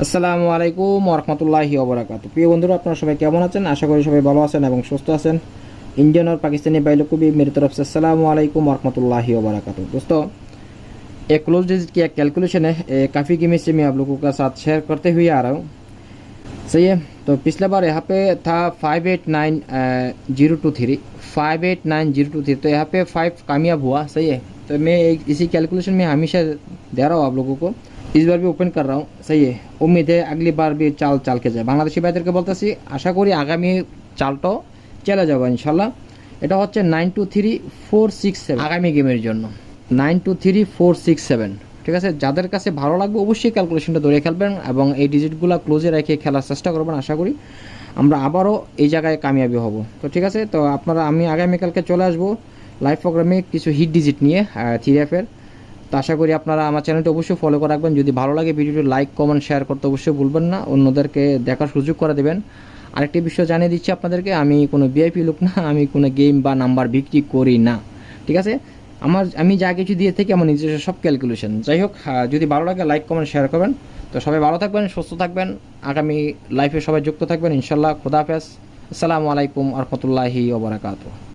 আসসালামু আলাইকুম ওয়া রাহমাতুল্লাহি ওয়া বারাকাতুহু। প্রিয় বন্ধুরা, আপনারা সবাই কেমন আছেন? আশা করি সবাই ভালো আছেন এবং সুস্থ আছেন। इंडियन और पाकिस्तानी भाई लोग को भी मेरी तरफ से अस्सलाम वालेकुम व रहमतुल्लाहि व बरकातहू। दोस्तों, एक क्लोज डिजिट की एक कैलकुलेशन है, काफ़ी कीमत से मैं आप लोगों के साथ शेयर करते हुए आ रहा हूँ। सही है। तो पिछला बार यहाँ पे था 589023 589023, तो यहाँ पे 5 कामयाब हुआ। सही है। तो मैं इसी कैलकुलेशन में हमेशा दे रहा हूँ आप लोगों को, इस बार भी ओपन कर रहा हूँ। सही है। उम्मीद है अगली बार भी चाल चाल के जाए। बांग्लादेशी भाईদেরকে বলতেছি, আশা করি আগামী চালটাও চলে যাবো ইনশাল্লাহ। এটা হচ্ছে 923467 আগামী গেমের জন্য 923467। ঠিক আছে, যাদের কাছে ভালো লাগবে অবশ্যই ক্যালকুলেশনটা ধরে খেলবেন এবং এই ডিজিটগুলো ক্লোজে রেখে খেলার চেষ্টা করবেন। আশা করি আমরা আবারও এই জায়গায় কামিয়াবি হব। তো ঠিক আছে, তো আপনারা আমি আগামীকালকে চলে আসবো লাইভ প্রোগ্রামে কিছু হিট ডিজিট নিয়ে 3F-এর। তো আশা করি আপনারা আমার চ্যানেলটি অবশ্যই ফলো করে রাখবেন। যদি ভালো লাগে ভিডিওটি লাইক কমেন্ট শেয়ার করতে অবশ্যই ভুলবেন না, অন্যদেরকে দেখার সুযোগ করে দেবেন। আরেকটি বিষয় জানিয়ে দিচ্ছি আপনাদেরকে, আমি কোনো ভিআইপি লোক না, আমি কোনো গেম বা নাম্বার বিক্রি করি না। ঠিক আছে, আমি যা কিছু দিয়ে থাকি আমার নিজস্ব সব ক্যালকুলেশন। যাই হোক, যদি ভালো লাগে লাইক কমেন্ট শেয়ার করবেন। তো সবাই ভালো থাকবেন, সুস্থ থাকবেন, আগামী লাইফে সবাই যুক্ত থাকবেন ইনশাল্লাহ। খুদা হাফেজ। আসসালামু আলাইকুম ওয়া রাহমাতুল্লাহি ওয়া বারাকাতুহু।